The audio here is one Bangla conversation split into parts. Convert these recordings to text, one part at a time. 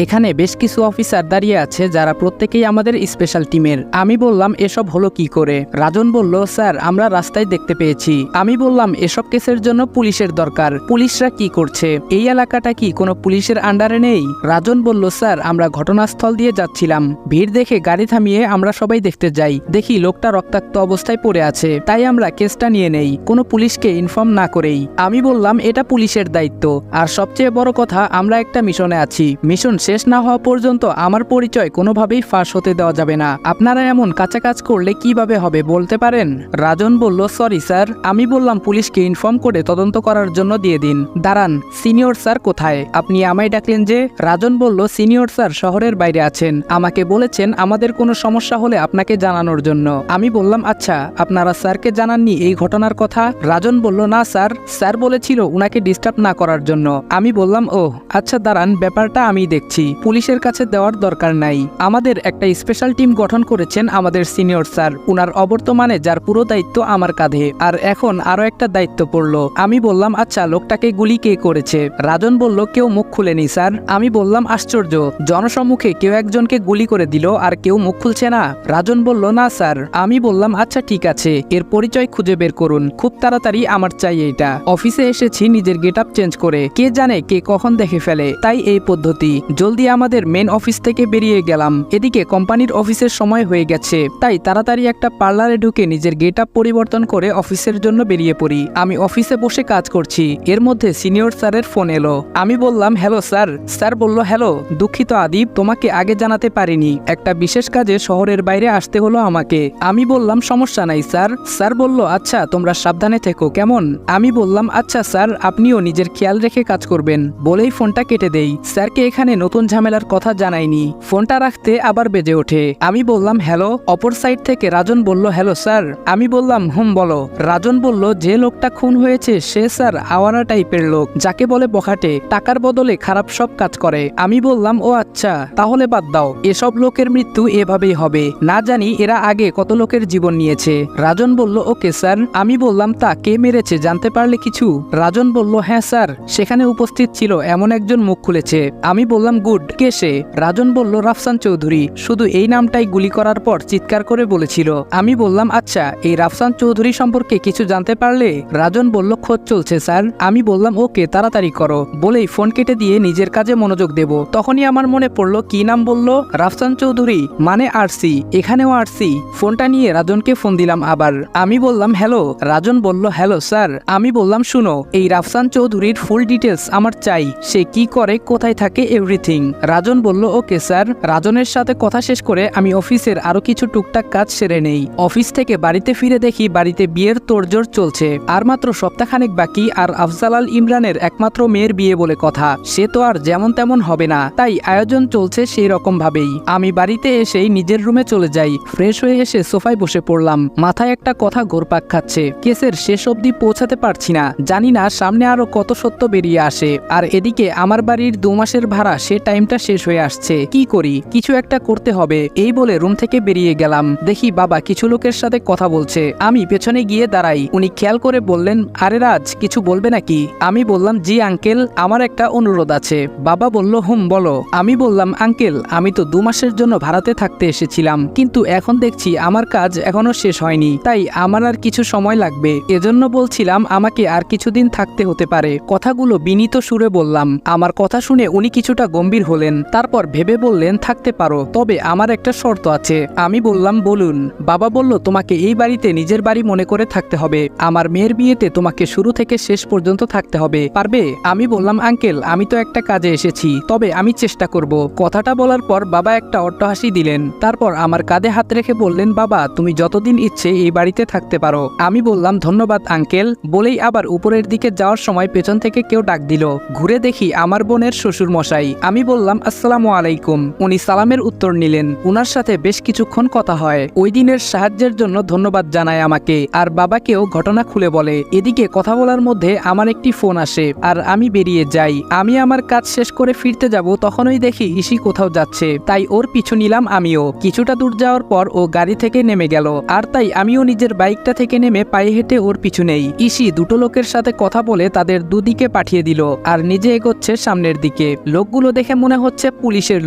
এখানে বেশ কিছু অফিসার দাঁড়িয়ে আছে যারা প্রত্যেকেই আমাদের স্পেশাল টিমের। আমি বললাম এসব হলো কি করে? রাজন বলল, স্যার আমরা রাস্তায় দেখতে পেয়েছি। আমি বললাম এসব কেসের জন্য পুলিশের দরকার, পুলিশরা কি করছে? এই এলাকাটা কি কোনো পুলিশের আন্ডারে নেই? রাজন বলল, স্যার আমরা ঘটনাস্থল দিয়ে যাচ্ছিলাম, ভিড় দেখে গাড়ি থামিয়ে আমরা সবাই দেখতে যাই, দেখি লোকটা রক্তাক্ত অবস্থায় পড়ে আছে, তাই আমরা কেসটা নিয়ে নেই, কোনো পুলিশকে ইনফর্ম না করেই। আমি বললাম এটা পুলিশের দায়িত্ব, আর সবচেয়ে বড় কথা আমরা একটা মিশনে আছি, মিশন শেষ না হওয়া পর্যন্ত আমার পরিচয় কোনোভাবেই ফাঁস হতে দেওয়া যাবে না। আপনারা এমন কাঁচা কাজ করলে কিভাবে হবে বলতে পারেন? রাজন বলল, সরি স্যার। আমি বললাম পুলিশকে ইনফর্ম করে তদন্ত করার জন্য দিয়ে দিন। দাঁড়ান, সিনিয়র স্যার কোথায়? আপনি আমায় ডাকলেন যে? রাজন বলল, সিনিয়র স্যার শহরের বাইরে আছেন, আমাকে বলেছেন আমাদের কোনো সমস্যা হলে আপনাকে জানানোর জন্য। আমি বললাম আচ্ছা, আপনারা স্যারকে জানাননি এই ঘটনার কথা? রাজন বলল, না স্যার, স্যার বলেছিল উনাকে ডিস্টার্ব না করার জন্য। আমি বললাম ও আচ্ছা, দাঁড়ান ব্যাপারটা আমি দেখছি, পুলিশের কাছে দেওয়ার দরকার নাই। আমাদের একটা স্পেশাল টিম গঠন করেছেন আমাদের সিনিয়র স্যার, উনার অবর্তমানে যার পুরো দায়িত্ব আমার কাঁধে, আর এখন আরো একটা দায়িত্ব পড়লো। আমি বললাম আচ্ছা, লোকটাকে গুলি কে করেছে? রাজন বলল, কেউ মুখ খুলেনি স্যার। আমি বললাম আশ্চর্য, জনসম্মুখে কেউ একজনকে গুলি করে দিল আর কেউ মুখ খুলছে না? রাজন বলল, না স্যার। আমি বললাম আচ্ছা ঠিক আছে, এর পরিচয় খুঁজে বের করুন, খুব তাড়াতাড়ি আমার চাই এইটা। অফিসে এসেছি নিজের গেটআপ চেঞ্জ করে, কে জানে কে কখন দেখে ফেলে, তাই এই পদ্ধতি। জলদি আমাদের মেন অফিস থেকে বেরিয়ে গেলাম, এদিকে কোম্পানির অফিসের সময় হয়ে গেছে, তাই তাড়াতাড়ি একটা পার্লারে ঢুকে নিজের গেটআপ পরিবর্তন করে অফিসের জন্য বেরিয়ে পড়ি। আমি অফিসে বসে কাজ করছি, এর মধ্যে সিনিয়র স্যারের ফোন এলো। আমি বললাম হ্যালো স্যার। স্যার বলল, হ্যালো, দুঃখিত আদিব, তোমাকে আগে জানাতে পারিনি, একটা বিশেষ কাজে শহরের বাইরে আসতে হলো আমাকে। আমি বললাম সমস্যা নাই স্যার। স্যার বলল, আচ্ছা তোমরা সাবধানে থেকো কেমন? আমি বললাম আচ্ছা স্যার, আপনিও নিজের খেয়াল রেখে কাজ করবেন, বলেই ফোনটা কেটে দেই। স্যারকে এখানে নতুন ঝামেলার কথা জানাইনি। ফোনটা রাখতে আবার বেজে ওঠে। আমি বললাম হ্যালো। অপর সাইড থেকে রাজন বলল, হ্যালো স্যার। আমি বললাম হুম বলো। রাজন বলল, যে লোকটা খুন হয়েছে সে স্যার আওয়ারা টাইপের লোক, যাকে বলে বখাটে, টাকার বদলে খারাপ সব কাজ করে। আমি বললাম ও আচ্ছা, তাহলে বাদ দাও, এসব লোকের মৃত্যু এভাবেই হবে, না জানি এরা আগে কত লোকের জীবন নিয়েছে। রাজন বলল, ওকে স্যার। আমি বললাম তা কে মেরেছে জানতে পারলে কিছু? রাজন বলল, হ্যাঁ স্যার, সেখানে উপস্থিত ছিল এমন একজন মুখ খুলেছে। আমি বললাম গুড, কে সে? রাজন বলল, রাফসান চৌধুরী, শুধু এই নামটাই গুলি করার পর চিৎকার করে বলেছিল। আমি বললাম আচ্ছা, এই রাফসান চৌধুরী সম্পর্কে কিছু জানতে পারলে? রাজন বলল, খোঁজ চলছে স্যার। আমি বললাম ওকে, তাড়াতাড়ি করো, বলেই ফোন কেটে দিয়ে নিজের কাজে মনোযোগ দেব। তখনই আমার মনে পড়লো কি নাম বলল? রাফসান চৌধুরী মানে আরসি, এখানেও আরসি। ফোনটা নিয়ে রাজনকে ফোন দিলাম আবার। আমি বললাম হ্যালো। রাজন বলল, হ্যালো স্যার। আমি বললাম শুনো, এই রাফসান চৌধুরীর ফুল ডিটেলস আমার চাই, সে কি করে, কোথায় থাকে, এভরিথিং। রাজন বলল, ওকে স্যার। রাজনের সাথে কথা শেষ করে আমি অফিসের আরো কিছু টুকটাক কাজ সেরে নেই। অফিস থেকে বাড়িতে ফিরে দেখি বাড়িতে বিয়ের তোড়জোড় চলছে, আর মাত্র সপ্তাহখানেক বাকি, আর আফজাল আল ইমরানের একমাত্র মেয়ের বিয়ে বলে কথা, সে তো আর যেমন তেমন হবে না, তাই আয়োজন চলছে সেই রকম ভাবেই। আমি বাড়িতে এসেই নিজের রুমে চলে যাই, ফ্রেশ হয়ে এসে সোফায় বসে পড়লাম। মাথায় একটা কথা ঘুরপাক খাচ্ছে, কেসের শেষ অবধি পৌঁছাতে পারছি না, জানি না সামনে আরো কত সত্য বেরিয়ে আসে। আর এদিকে আমার বাড়ির 2 মাসের ভাড়া, সে টাইমটা শেষ হয়ে আসছে, কি করি, কিছু একটা করতে হবে। এই বলে রুম থেকে বেরিয়ে গেলাম, দেখি বাবা কিছু লোকের সাথে কথা বলছে। আমি পেছনে গিয়ে দাঁড়াই, উনি খেয়াল করে বললেন, আরে রাজ, কিছু বলবে নাকি? আমি বললাম জি আঙ্কেল, আমার একটা অনুরোধ আছে। বাবা বলল, হুম বলো। আমি বললাম, আঙ্কেল আমি তো 2 মাসের জন্য ভাড়াতে থাকতে এসেছিলাম, কিন্তু এখন দেখছি আমার কাজ এখনো শেষ হয়নি, তাই আমার আর কিছু সময় লাগবে, এজন্য বলছিলাম আমাকে আর কিছুদিন থাকতে হতে পারে। কথাগুলো বিনীত সুরে বললাম। আমার কথা শুনে উনি কিছুটা গম্ভীর হলেন, তারপর ভেবে বললেন, থাকতে পারো, তবে আমার একটা শর্ত আছে। আমি বললাম বলুন। বাবা বলল, তোমাকে এই বাড়িতে নিজের বাড়ি মনে করে থাকতে হবে, আমার মেয়ের বিয়েতে তোমাকে শুরু থেকে শেষ পর্যন্ত থাকতে হবে, পারবে? আমি বললাম, আঙ্কেল আমি তো একটা কাজে এসেছি, তবে আমি চেষ্টা করব। কথাটা বলার পর বাবা একটা অট্টহাসি দিলেন, তারপর আমার কাঁধে হাত রেখে বললেন, বাবা তুমি যতদিন ইচ্ছে এই বাড়িতে থাকতে পারো। আমি বললাম ধন্যবাদ আঙ্কেল, বলেই আবার উপরের দিকে যাওয়ার সময় পেছন থেকে কেউ ডাক দিল। ঘুরে দেখি আমার বোনের শ্বশুর মশাই। আমি বললাম আসসালামু আলাইকুম। উনি সালামের উত্তর নিলেন, উনার সাথে বেশ কিছুক্ষণ কথা হয়, ওই দিনের সাহায্যের জন্য ধন্যবাদ জানায় আমাকে, আর বাবাকেও ঘটনা খুলে বলে। এদিকে কথা বলার মধ্যে আমার একটি ফোন আসে, আর আমি বেরিয়ে যাই। আমি আমার কাজ শেষ করে ফিরতে যাব, তখনই দেখি ইসি কোথাও যাচ্ছে, তাই ওর পিছু নিলাম আমিও। কিছুটা দূর যাওয়ার পর ও গাড়ি থেকে নেমে গেল, আর তাই আমিও নিজের বাইকটা থেকে নেমে পায়ে হেঁটে ওর পিছু নেই। ইসি দুটো লোকের সাথে কথা বলে তাদের দুদিকে পাঠিয়ে দিল, আর নিজে এগোচ্ছে সামনের দিকে। লোকগুলো দেখে দেখে মনে হচ্ছে পুলিশের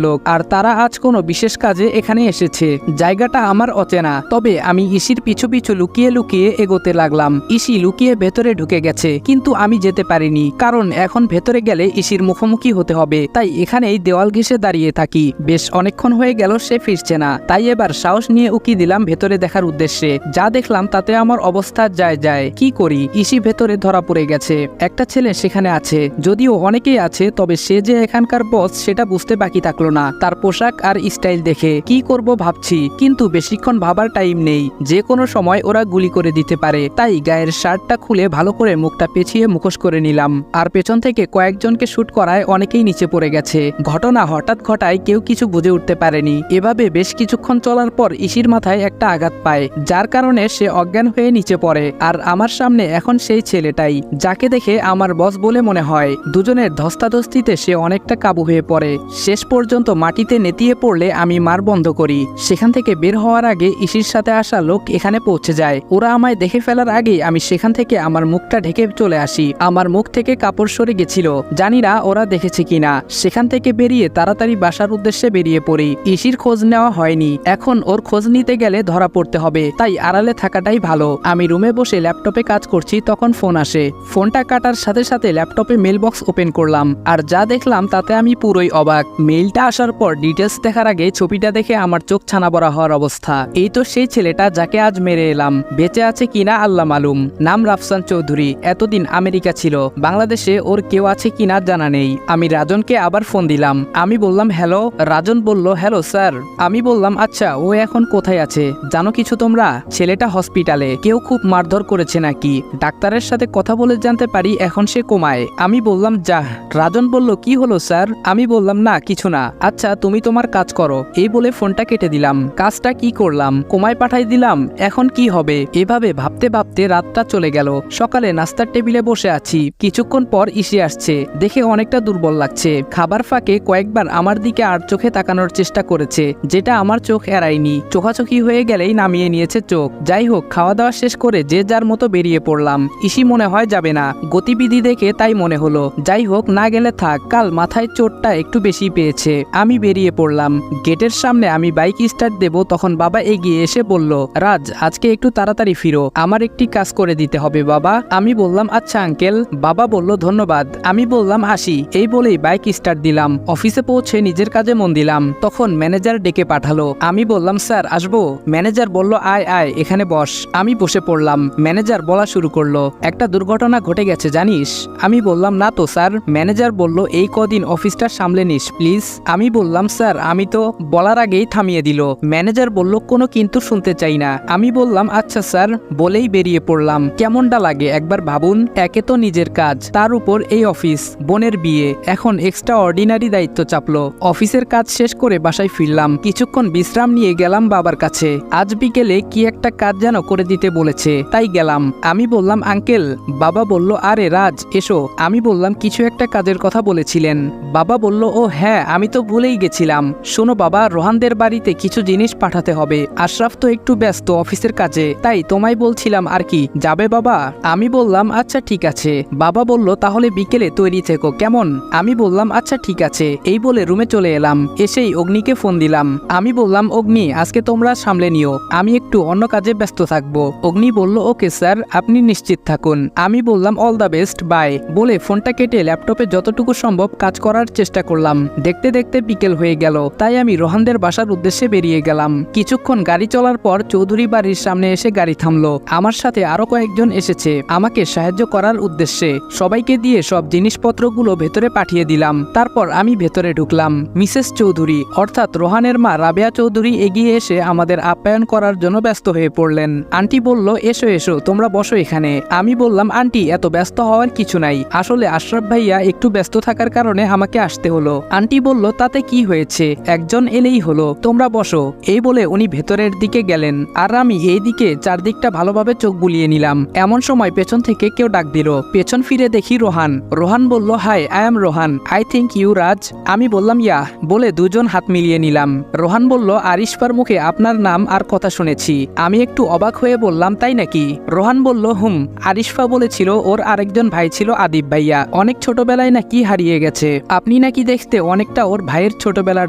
লোক, আর তারা আজ কোনো বিশেষ কাজে এখানে এসেছে। জায়গাটা আমার অচেনা, তবে আমি ইসির পিছু পিছু লুকিয়ে লুকিয়ে এগোতে লাগলাম। ইসি লুকিয়ে ভেতরে ঢুকে গেছে, কিন্তু আমি যেতে পারিনি, কারণ এখন ভেতরে গেলে ইসির মুখোমুখি হতে হবে। তাই এখানেই দেওয়াল ঘেঁষে দাঁড়িয়ে থাকি। বেশ অনেকক্ষণ হয়ে গেল সে ফিরছে না, তাই এবার সাহস নিয়ে উকি দিলাম ভেতরে দেখার উদ্দেশ্যে। যা দেখলাম তাতে আমার অবস্থা যায়। কি করি, ইসি ভেতরে ধরা পড়ে গেছে। একটা ছেলে সেখানে আছে, যদিও অনেকেই আছে, তবে সে যে এখানকার বস সেটা বুঝতে বাকি থাকলো না তার পোশাক আর স্টাইল দেখে। কি করব ভাবছি, কিন্তু বেশিক্ষণ ভাবার টাইম নেই, যে কোনো সময় ওরা গুলি করে দিতে পারে। তাই গায়ের শার্টটা খুলে ভালো করে মুখটা পেঁচিয়ে মুখোশ করে নিলাম, আর পেছন থেকে কয়েকজনকে শুট করায় অনেকেই নিচে পড়ে গেছে। ঘটনা হঠাৎ ঘটায়, কেউ কিছু বুঝে উঠতে পারেনি। এভাবে বেশ কিছুক্ষণ চলার পর ইসির মাথায় একটা আঘাত পায়, যার কারণে সে অজ্ঞান হয়ে নিচে পড়ে। আর আমার সামনে এখন সেই ছেলেটাই, যাকে দেখে আমার বস বলে মনে হয়। দুজনের ধস্তাধস্তিতে সে অনেকটা কাবু হয়ে পড়ে। শেষ পর্যন্ত মাটিতে নেতিয়ে পড়লে আমি মার বন্ধ করি। সেখান থেকে বের হওয়ার আগে ইসির সাথে আসা লোক এখানে পৌঁছে যায়। ওরা আমায় দেখে ফেলার আগেই আমি সেখান থেকে আমার মুখটা ঢেকে চলে আসি। আমার মুখ থেকে কাপড় সরে গেছিল, জানি না ওরা দেখেছে কিনা। সেখান থেকে বেরিয়ে তাড়াতাড়ি বাসার উদ্দেশ্যে বেরিয়ে পড়ি। ইসির খোঁজ নেওয়া হয়নি, এখন ওর খোঁজ নিতে গেলে ধরা পড়তে হবে, তাই আড়ালে থাকাটাই ভালো। আমি রুমে বসে ল্যাপটপে কাজ করছি, তখন ফোন আসে। ফোনটা কাটার সাথে সাথে ল্যাপটপে মেল বক্স ওপেন করলাম, আর যা দেখলাম তাতে আমি পুরোই অবাক। মেইলটা আসার পর ডিটেলস দেখার আগে ছবিটা দেখে আমার চোখ ছানা বড়া হওয়ার অবস্থা। এই তো সেই ছেলেটা যাকে আজ মেরে এলাম। বেঁচে আছে কিনা আল্লাহ মালুম। নাম রাফসান চৌধুরী, এতদিন আমেরিকা ছিল, বাংলাদেশে ওর কেউ আছে কিনা জানা নেই। আমি রাজনকে আবার ফোন দিলাম। আমি বললাম হ্যালো। রাজন বলল হ্যালো স্যার। আমি বললাম আচ্ছা, ও এখন কোথায় আছে জানো কিছু তোমরা? ছেলেটা হসপিটালে, কেউ খুব মারধর করেছে নাকি। ডাক্তারের সাথে কথা বলে জানতে পারি এখন সে কোমায়। আমি বললাম যাহ। রাজন বলল কি হলো স্যার? আমি বললাম না কিছু না। আচ্ছা তুমি তোমার কাজ করো, এই বলে ফোনটা কেটে দিলাম। কাজটা কি করলাম, কোমায় পাঠাই দিলাম, এখন কি হবে? এভাবে ভাবতে ভাবতে রাতটা চলে গেল। সকালে নাস্তার টেবিলে বসে আছি, কিছুক্ষণ পর ইসে আসছে। দেখে অনেকটা দুর্বল লাগছে। খাবার ফাঁকে কয়েকবার আমার দিকে আর চোখে তাকানোর চেষ্টা করেছে, যেটা আমার চোখ এড়ায়নি। চোখাচোখি হয়ে গেলেই নামিয়ে নিয়েছে চোখ। যাই হোক, খাওয়া দাওয়া শেষ করে যে যার মতো বেরিয়ে পড়লাম। ইসি মনে হয় যাবে না, গতিবিধি দেখে তাই মনে হলো। যাই হোক, না গেলে থাক, কাল মাথায় চোটটা একটু বেশি পেয়েছে। আমি বেরিয়ে পড়লাম। গেটের সামনে আমি বাইক স্টার্ট দেব, তখন বাবা এগিয়ে এসে বলল রাজ আজকে একটু তাড়াতাড়ি ফিরো, আমার একটি কাজ করে দিতে হবে বাবা। আমি বললাম আচ্ছা আঙ্কেল। বাবা বলল ধন্যবাদ। আমি বললাম আসি, এই বলেই বাইক স্টার্ট দিলাম। অফিসে পৌঁছে নিজের কাজে মন দিলাম। তখন ম্যানেজার ডেকে পাঠালো। আমি বললাম স্যার আসবো? ম্যানেজার বলল আয় আয় এখানে বস। আমি বসে পড়লাম। ম্যানেজার বলা শুরু করলো, একটা দুর্ঘটনা ঘটে গেছে জানিস? আমি বললাম না তো স্যার। ম্যানেজার বলল এই কদিন অফিসটা সামলে নিস প্লিজ। আমি বললাম স্যার আমি তো, বলার আগেই থামিয়ে দিল। ম্যানেজার বলল কোনো কিন্তু শুনতে চাই না। আমি বললাম আচ্ছা স্যার, বলেই বেরিয়ে পড়লাম। কেমনটা লাগে একবার ভাবুন, একে তো নিজের কাজ, তার উপর এই অফিস, বোনের বিয়ে, এখন এক্সট্রা অর্ডিনারি দায়িত্ব চাপলো। অফিসের কাজ শেষ করে বাসায় ফিরলাম। কিছুক্ষণ বিশ্রাম নিয়ে গেলাম বাবার কাছে। আজ বিকেলে কি একটা কাজ যেন করে দিতে বলেছে, তাই গেলাম। আমি বললাম আঙ্কেল। বাবা বলল আরে রাজ এসো। আমি বললাম কিছু একটা কাজের কথা বলেছিলেন। বাবা বলল ও হ্যাঁ, আমি তো ভুলেই গেছিলাম। শোনো বাবা, রোহানদের বাড়িতে কিছু জিনিস পাঠাতে হবে। আশরাফ তো একটু ব্যস্ত অফিসের কাজে, তাই তোমায় বলছিলাম আর কি, যাবে বাবা? আমি বললাম আচ্ছা ঠিক আছে। বাবা বলল তাহলে বিকেলে তৈরি থেকো কেমন? আমি বললাম আচ্ছা ঠিক আছে। এই বলে রুমে চলে এলাম। এসেই অগ্নিকে ফোন দিলাম। আমি বললাম অগ্নি আজকে তোমরা সামলে নিও, আমি একটু অন্য কাজে ব্যস্ত থাকবো। অগ্নি বলল ওকে স্যার, আপনি নিশ্চিত থাকুন। আমি বললাম অল দ্য বেস্ট, বাই বলে ফোনটা কেটে ল্যাপটপে যতটুকু সম্ভব কাজ করার চেষ্টা করলাম। দেখতে দেখতে বিকেল হয়ে গেল, তাই আমি রোহানদের বাসার উদ্দেশ্যে বেরিয়ে গেলাম। কিছুক্ষণ গাড়ি চলার পর চৌধুরী বাড়ির সামনে এসে গাড়ি থামলো। আমার সাথে আরো কয়েকজন এসেছে আমাকে সাহায্য করার উদ্দেশ্যে। সবাইকে দিয়ে সব জিনিসপত্রগুলো ভেতরে পাঠিয়ে দিলাম। তারপর আমি ভেতরে ঢুকলাম। মিসেস চৌধুরী অর্থাৎ রোহানের মা রাবেয়া চৌধুরী এগিয়ে এসে আমাদের আপ্যায়ন করার জন্য ব্যস্ত হয়ে পড়লেন। আন্টি বলল এসো এসো, তোমরা বসো এখানে। আমি বললাম আন্টি এত ব্যস্ত হওয়ার কিছু নাই, আসলে আশরাফ ভাইয়া একটু ব্যস্ত থাকার কারণে আমাকে আসতে হলো। আন্টি বলল তাতে কি হয়েছে, একজন এলেই হলো, তোমরা বসো। এই বলে উনি ভেতরের দিকে গেলেন, আর আমি এই দিকে চারদিকটা ভালোভাবে চোখ বুলিয়ে নিলাম। এমন সময় পেছন থেকে কেউ ডাক দিল। পেছন ফিরে দেখি রোহান। রোহান বলল hi, I am Rohan, I think you Raj. আমি বললাম ইয়া বলে দুজন হাত মিলিয়ে নিলাম। রোহান বলল আরিশফার মুখে আপনার নাম আর কথা শুনেছি। আমি একটু অবাক হয়ে বললাম তাই নাকি? রোহান বলল হুম, আরিশফা বলেছিল ওর আরেকজন ভাই ছিল আদিব ভাইয়া, অনেক ছোটবেলায় নাকি হারিয়ে গেছে, আপনি নাকি নাকি দেখতে অনেকটা ওর ভাইয়ের ছোটবেলার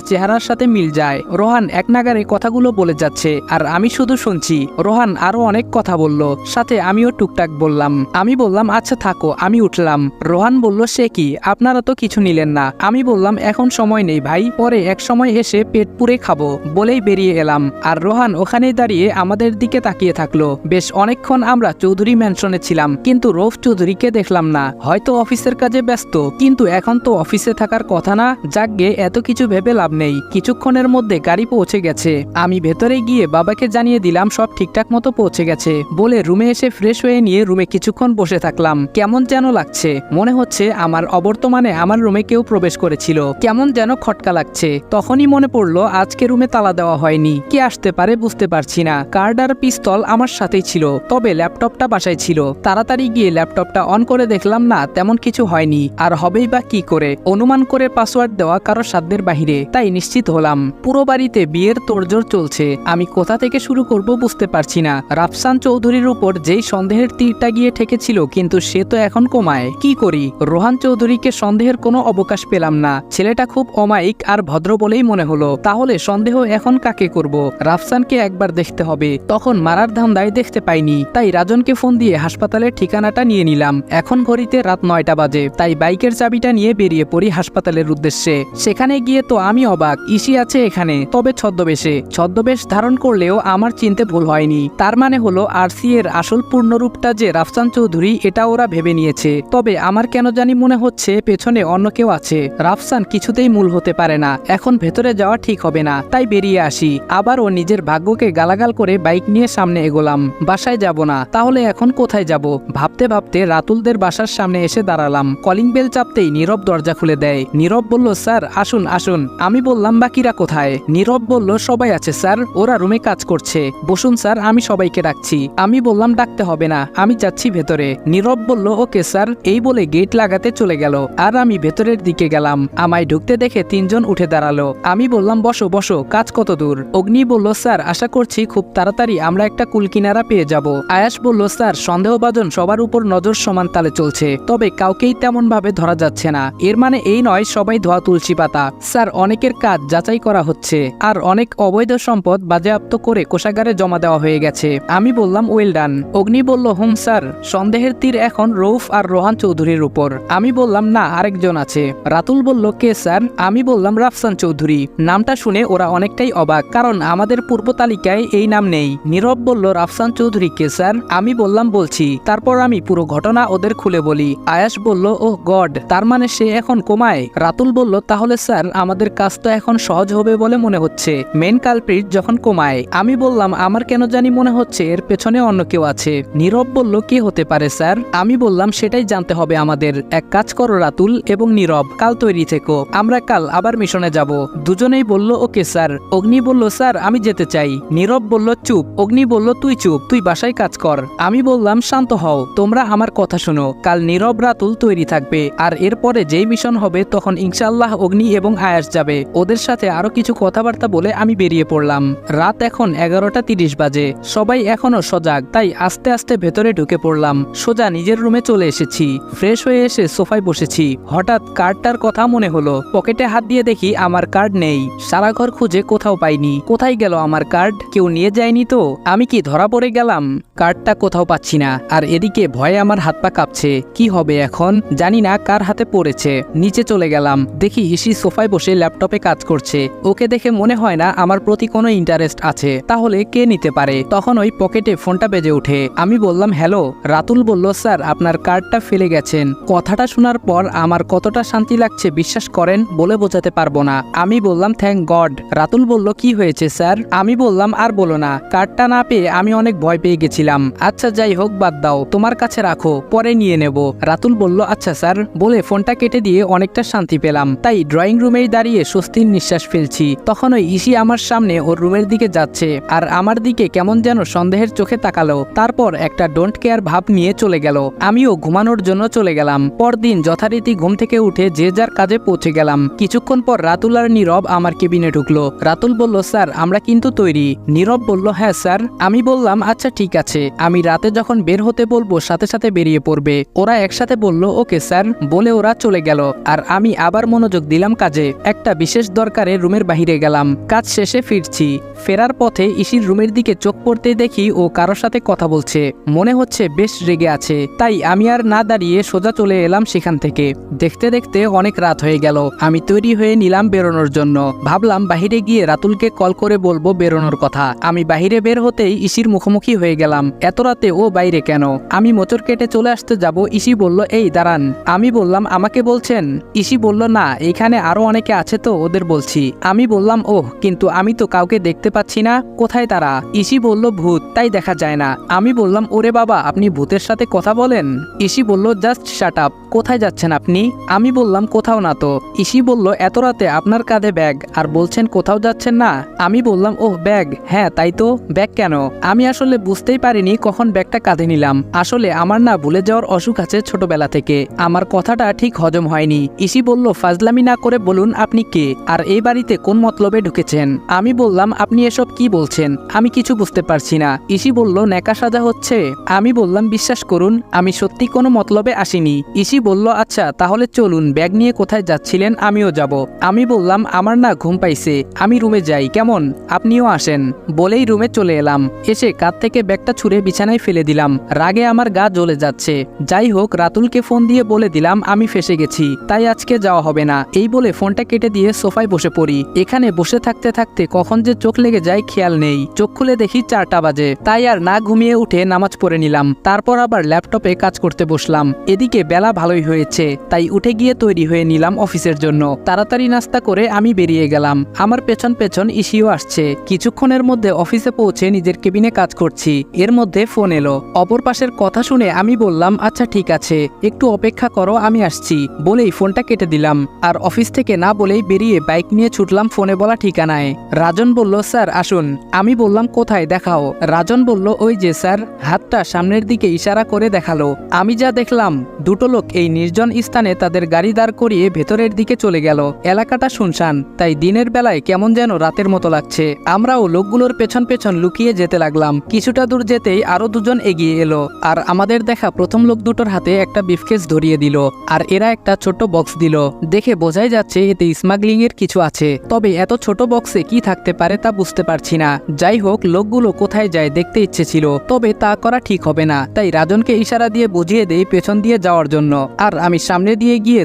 চেহারার সাথে মিল যায়। রোহান এক নাগারে কথাগুলো বলে যাচ্ছে আর আমি শুধু শুনছি। রোহান আরো অনেক কথা বলল, সাথে আমিও টুকটাক বললাম। আমি বললাম আচ্ছা থাকো, আমি উঠলাম। রোহান বলল সে কি, আপনারা তো কিছু নিলেন না। আমি বললাম এখন সময় নেই ভাই, পরে এক সময় এসে পেট পুরে খাবো, বলেই বেরিয়ে এলাম। আর রোহান ওখানেই দাঁড়িয়ে আমাদের দিকে তাকিয়ে থাকলো। বেশ অনেকক্ষণ আমরা চৌধুরী ম্যানশনে ছিলাম, কিন্তু রৌফ চৌধুরীকে দেখলাম না। হয়তো অফিসের কাজে ব্যস্ত, কিন্তু এখন তো অফিসে থাকার কথা না। যাকগে এত কিছু ভেবে লাভ নেই, কিছুক্ষণের মধ্যে গাড়ি পৌঁছে গেছে। আমি ভেতরে গিয়ে বাবাকে জানিয়ে দিলাম সব ঠিকঠাক মতো পৌঁছে গেছে বলে রুমে এসে ফ্রেশ হয়ে নিয়ে রুমে কিছুক্ষণ বসে থাকলাম। কেমন যেন লাগছে, মনে হচ্ছে আমার অবর্তমানে আমার রুমে কেউ প্রবেশ করেছিল। কেমন যেন খটকা লাগছে। তখনই মনে পড়লো আজকে রুমে তালা দেওয়া হয়নি। কে আসতে পারে বুঝতে পারছি না। কার্ড আর পিস্তল আমার সাথেই ছিল, তবে ল্যাপটপটা বাসায় ছিল। তাড়াতাড়ি গিয়ে ল্যাপটপটা অন করে দেখলাম না, তেমন কিছু হয়নি। আর হবেই বা কি করে, অনুমান করে পাসওয়ার্ড দেওয়া কারো সাধ্যের বাহিরে, তাই নিশ্চিত হলাম। পুরো বাড়িতে বিয়ের তোড়জোড় চলছে, আমি কোথা থেকে শুরু করব বুঝতে পারছি না। রাফসান চৌধুরীর উপর যেই সন্দেহের তীরটা গিয়ে ঠেকেছিল, কিন্তু সে তো এখন কমায়। কি করি? রোহান চৌধুরীকে সন্দেহের কোনো অবকাশ পেলাম না। ছেলেটা খুব অমায়িক আর ভদ্র বলেই মনে হলো। তাহলে সন্দেহ এখন কাকে করব? রাফসানকে একবার দেখতে হবে। তখন মারার ধান্দায় দেখতে পাইনি, তাই রাজনকে ফোন দিয়ে হাসপাতালের ঠিকানাটা নিয়ে নিলাম। এখন ঘড়িতে রাত 9টা বাজে, তাই বাইকের চাবিটা নিয়ে বেরিয়ে পড়ি হাসপাতালের উদ্দেশ্যে। সেখানে গিয়ে তো আমি অবাক, ইসি আছে এখানে, তবে ছদ্মবেশে। ছদ্মবেশ ধারণ করলেও আমার চিনতে ভুল হয়নি। তার মানে হলো আরসি এর আসল পূর্ণরূপটা যে রাফসান চৌধুরী, এটা ওরা ভেবে নিয়েছে। তবে আমার কেন জানি মনে হচ্ছে পেছনে অন্য কেউ আছে। রাফসান কিছুতেই মূল হতে পারে না। এখন ভেতরে যাওয়া ঠিক হবে না, তাই বেরিয়ে আসি। আবার ও নিজের ভাগ্যকে গালাগাল করে বাইক নিয়ে সামনে এগোলাম। বাসায় যাব না, তাহলে এখন কোথায় যাব? ভাবতে ভাবতে রাতুলদের বাসার সামনে এসে দাঁড়ালাম। কলিং বেল চাপতেই নীরব দরজা খুলে দেয়। নীরব বলল স্যার আসুন আসুন। আমি বললাম বাকিরা কোথায়? নীরব বলল সবাই আছে স্যার, ওরা রুমে কাজ করছে। বসুন স্যার, আমি সবাইকে ডাকছি। আমি বললাম ডাকতে হবে না, আমি যাচ্ছি ভেতরে। নীরব বলল ওকে স্যার, এই বলে গেট লাগাতে চলে গেল। আর আমি ভেতরের দিকে গেলাম। আমায় ঢুকতে দেখে 3 জন উঠে দাঁড়ালো। আমি বললাম বসো বসো, কাজ কত দূর? অগ্নি বলল স্যার আশা করছি খুব তাড়াতাড়ি আমরা একটা কুলকিনারা পেয়ে যাব। আয়াস বলল স্যার সন্দেহভাজন সবার উপর নজর সমান তালে চলছে, তবে কাউকেই তেমন ভাবে ধরা যাচ্ছে না। এর মানে এই নয় সবাই ধোয়া তুলসী পাতা। স্যার অনেকের কাজ যাচাই করা হচ্ছে, আর অনেক অবৈধ সম্পদ বাজেয়াপ্ত করে কোষাগারে জমা দেওয়া হয়ে গেছে। আমি বললাম ওয়েল ডান। অগ্নি বলল হুম স্যার, সন্দেহের তীর এখন রৌফ আর রোহান চৌধুরীর উপর। আমি বললাম না, আরেকজন আছে। রাতুল বলল কে স্যার? আমি বললাম রাফসান চৌধুরী। নামটা শুনে ওরা অনেকটাই অবাক, কারণ আমাদের পূর্ব তালিকায় এই নাম নেই। নীরব বলল রাফসান চৌধুরী কে স্যার? আমি বললাম বলছি। তারপর আমি পুরো ঘটনা ওদের খুলে বলি। আয়াস বলল ওহ গড, তার মানে সে এখন কোমায়। রাতুল বলল তাহলে স্যার আমাদের কাজ তো এখন সহজ হবে বলে মনে হচ্ছে, মেন কালপ্রিট যখন কোমায়। আমি বললাম আমার কেন জানি মনে হচ্ছে এর পেছনে অন্য কেউ আছে। নীরব বলল কে হতে পারে স্যার? আমি বললাম সেটাই জানতে হবে আমাদের। এক কাজ করো রাতুল এবং নীরব, কাল তৈরি থেকো, আমরা কাল আবার মিশনে যাব। দুজনেই বলল ওকে স্যার। অগ্নি বলল স্যার আমি যেতে চাই। নীরব বলল চুপ। অগ্নি বলল তুই চুপ, তুই বাসায় কাজ কর। আমি বললাম শান্ত হও, তোমরা আমার কথা শোনো। কাল নীরব রাতুল তৈরি থাকবে, আর এরপরে যেই মিশন হবে তখন ইনশাআল্লাহ অগ্নি এবং আয়াস যাবে। ওদের সাথে আরো কিছু কথাবার্তা বলে আমি বেরিয়ে পড়লাম। রাত এখন 11:30 বাজে। সবাই এখনো সজাগ, তাই আস্তে আস্তে ভেতরে ঢুকে পড়লাম। সোজা নিজের রুমে চলে এসেছি। ফ্রেশ হয়ে এসে সোফায় বসেছি। হঠাৎ কার্ডটার কথা মনে হলো। পকেটে হাত দিয়ে দেখি আমার কার্ড নেই। সারা ঘর খুঁজে কোথাও পাইনি। কোথায় গেল আমার কার্ড? কেউ নিয়ে যায়নি তো? আমি কি ধরা পড়ে গেলাম? কার্ডটা কোথাও পাচ্ছি না। আর এদিকে ভয়ে আমার হাত পা কাঁপছে। কি হবে এখন? জানি না কার হাতে পড়েছে। নিচে চলে গেলাম। দেখি ইসি সোফায় বসে ল্যাপটপে কাজ করছে। ওকে দেখে মনে হয় না আমার প্রতি কোনো ইন্টারেস্ট আছে। তাহলে কে নিতে পারে? তখন ওই পকেটে ফোনটা বেজে ওঠে। আমি বললাম হ্যালো। রাতুল বলল স্যার আপনার কার্ডটা ফেলে গেছেন। কথাটা শোনার পর আমার কতটা শান্তি লাগছে বিশ্বাস করেন, বলে বোঝাতে পারবো না। আমি বললাম থ্যাংক গড। রাতুল বলল কি হয়েছে স্যার? আমি বললাম আর বলো না, কার্ডটা না পেয়ে আমি অনেক ভয় পেয়ে গেছিলাম। আচ্ছা যাই হোক বাদ দাও, তোমার কাছে রাখো, পরে নিয়ে নেব। রাতুল বলল আচ্ছা স্যার, বলে ফোনটা কেটে দিয়ে অনেকটা শান্তি পেলাম। তাই ড্রয়িং রুমেই দাঁড়িয়ে স্বস্তির নিঃশ্বাস ফেলছি। তখন ওই ইসি আমার সামনে ওর রুমের দিকে যাচ্ছে, আর আমার দিকে কেমন যেন সন্দেহের চোখে তাকালো। তারপর একটা ডোন্ট কেয়ার ভাব নিয়ে চলে গেল। আমিও ঘুমানোর জন্য চলে গেলাম। পরদিন যথারীতি ঘুম থেকে উঠে যে যার কাজে পৌঁছে গেলাম। কিছুক্ষণ পর রাতুল আর নীরব আমার কেবিনে ঢুকলো। রাতুল বলল স্যার আমরা কিন্তু তৈরি। নীরব বলল হ্যাঁ স্যার। আমি বললাম আচ্ছা ঠিক আছে। আছে, আমি রাতে যখন বের হতে বলবো সাথে সাথে বেরিয়ে পড়বে। ওরা একসাথে বলল ওকে স্যার বলে ওরা চলে গেল। আর আমি আবার মনোযোগ দিলাম কাজে। একটা বিশেষ দরকারে রুমের বাইরে গেলাম, কাজ শেষে ফিরছি। ফেরার পথে ইসির রুমের দিকে চোখ পড়তে দেখি ও কারোর সাথে কথা বলছে, মনে হচ্ছে বেশ রেগে আছে। তাই আমি আর না দাঁড়িয়ে সোজা চলে এলাম সেখান থেকে। দেখতে দেখতে অনেক রাত হয়ে গেল। আমি তৈরি হয়ে নিলাম বেরোনোর জন্য। ভাবলাম বাহিরে গিয়ে রাতুলকে কল করে বলবো বেরোনোর কথা। আমি বাহিরে বের হতেই ইসির মুখোমুখি হয়ে গেলাম। এত রাতে ও বাইরে কেন? আমি মোচড় কেটে চলে আসতে যাব, ইসি বলল এই দাঁড়ান। আমি বললাম আমাকে বলছেন? ইসি বলল না, এখানে আরো অনেকে আছে তো ওদের বলছি। আমি বললাম ওহ, কিন্তু আমি তো কাউকে দেখতে পাচ্ছি না, কোথায় তারা? ইসি বলল ভূত, তাই দেখা যায় না। আমি বললাম ওরে বাবা, আপনি ভূতের সাথে কথা বলেন? ইসি বলল জাস্ট শাট আপ। কোথায় যাচ্ছেন আপনি? আমি বললাম কোথাও না তো। ইসি বলল এত রাতে আপনার কাঁধে ব্যাগ আর বলছেন কোথাও যাচ্ছেন না? আমি বললাম ওহ ব্যাগ, হ্যাঁ তাই তো। ব্যাগ কেন? আমি আসলে বুঝতেই পারিনি কখন ব্যাগটা কাঁধে নিলাম। আসলে আমার না ভুলে যাওয়ার অসুখ আছে ছোটবেলা থেকে। আমার কথাটা ঠিক হজম হয়নি। ইসি বলল ফাজলামি না করে বলুন আপনি কে, আর এই বাড়িতে কোন মতলবে ঢুকেছেন? আমি বললাম আপনি এসব কি বলছেন, আমি কিছু বুঝতে পারছি না। ইসি বলল নেকা সাজা হচ্ছে। আমি বললাম বিশ্বাস করুন আমি সত্যি কোনো মতলবে আসিনি। ইসি বলল আচ্ছা তাহলে চলুন, ব্যাগ নিয়ে কোথায় যাচ্ছিলেন আমিও যাব। আমি বললাম আমার না ঘুম পাইছে, আমি রুমে যাই কেমন, আপনিও আসেন। বলেই রুমে চলে এলাম। এসে কাঁধ থেকে ব্যাগটা ছুঁড়ে বিছানায় ফেলে দিলাম। রাগে আমার গা জ্বলে যাচ্ছে। যাই হোক রাতুলকে ফোন দিয়ে বলে দিলাম আমি ফেসে গেছি, তাই আজকে যাওয়া হবে না। এই বলে ফোনটা কেটে দিয়ে সোফায় বসে পড়ি। এখানে বসে থাকতে থাকতে কখন যে চোখ লেগে যায় খেয়াল নেই। চোখ খুলে দেখি 4টা বাজে। তাই আর না ঘুমিয়ে উঠে নামাজ পড়ে নিলাম। তারপর আবার ল্যাপটপে কাজ করতে বসলাম। এদিকে বেলা ভালোই হয়েছে, তাই উঠে গিয়ে তৈরি হয়ে নিলাম অফিসের জন্য। তাড়াতাড়ি নাস্তা করে আমি বেরিয়ে গেলাম। আমার পেছন পেছন ইসিও আসছে। কিছুক্ষণের মধ্যে অফিসে পৌঁছে নিজের কেবিনে কাজ করছি। এর মধ্যে ফোন এলো। অপর পাশের কথা শুনে আমি বললাম আচ্ছা ঠিক আছে, একটু অপেক্ষা করো আমি আসছি, বলেই ফোনটা কেটে দিলাম। আর অফিস থেকে না বলেই বেরিয়ে বাইক নিয়ে ছুটলাম ফোনে বলা ঠিকানায়। রাজন বলল স্যার আসুন। আমি বললাম কোথায় দেখাও। রাজন বলল ওই যে স্যার, হাতটা সামনের দিকে ইশারা করে দেখালো। আমি যা দেখলাম, দুটো লোক এই নির্জন স্থানে তাদের গাড়ি দাঁড় করিয়ে ভেতরের দিকে চলে গেল। এলাকাটা শুনশান, তাই দিনের বেলায় কেমন যেন রাতের মতো লাগছে। আমরাও লোকগুলোর পেছন পেছন লুকিয়ে যেতে লাগলাম। কিছুটা দূর যেতেই আরো দুজন এগিয়ে এলো। আর আমাদের দেখা প্রথম লোক দুটোর হাতে একটা ব্রিফকেস ধরিয়ে দিল। আর এরা একটা ছোট বক্স দিল। দেখে বোঝাই যাচ্ছে এতে স্মাগলিং এর কিছু আছে, তবে এত ছোট বক্সে কি থাকতে পারে তা বুঝতে পারছি না। যাই হোক লোকগুলো কোথায় যায় দেখতে ইচ্ছে ছিল, তবে তা করা ঠিক হবে না। তাই রাজনকে ইশারা দিয়ে বুঝিয়ে দেই পেছন দিয়ে যাওয়ার জন্য। আর আমি সামনে দিয়ে গিয়ে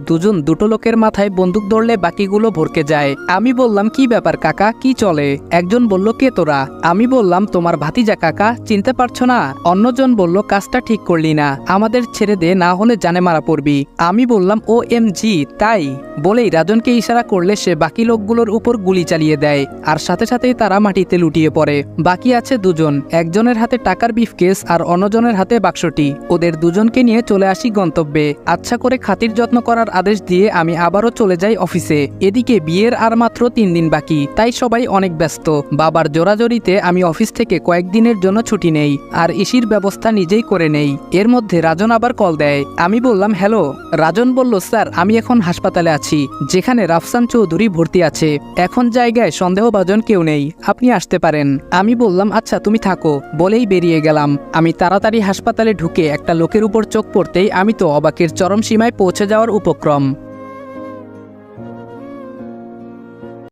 দুটো লোকের মাথায় বন্দুক ধরলে বাকিগুলো ভরকে যায়। আমি বললাম কি ব্যাপার কাকা, কি চলে? একজন বলল কে তোরা? আমি বললাম তোমার ভাতিজা কাকা, চিনতে পারছো না? অন্যজন বলল কাজটা ঠিক করলি না, আমাদের ছেড়ে দে, না হলে জানে মারা পড়বি। আমি বললাম OMG তাই? বলেই রাজনকে ইশারা করলে সে বাকি লোকগুলোর উপর গুলি চালিয়ে দেয়। আর সাথে সাথেই তারা মাটিতে লুটিয়ে পড়ে। বাকি আছে দুজন, একজনের হাতে টাকার ব্রিফকেস আর অন্যজনের হাতে বাক্সটি। ওদের দুজনকে নিয়ে চলে আসি গন্তব্যে। আচ্ছা করে খাতির যত্ন করার আদেশ দিয়ে আমি আবারও চলে যাই অফিসে। এদিকে বিয়ের আর মাত্র 3 দিন বাকি, তাই সবাই অনেক ব্যস্ত। বাবার জোরাজোরিতে আমি অফিস থেকে কয়েকদিনের জন্য ছুটি নেই আর ইসির ব্যবস্থা নিজেই করে নেই। এর মধ্যে রাজন আবার কল দেয়। আমি বললাম হ্যালো। রাজন বলল স্যার আমি এখন হাসপাতালে আছি, যেখানে রাফসান চৌধুরী ভর্তি আছে। এখন জায়গায় সন্দেহভাজন কেউ নেই, আপনি আসতে পারেন। আমি বললাম আচ্ছা তুমি থাকো, বলেই বেরিয়ে গেলাম। আমি তাড়াতাড়ি হাসপাতালে ঢুকে একটা লোকের উপর চোখ পড়তেই আমি তো অবাকের চরম সীমায় পৌঁছে যাওয়ার উপক্রম।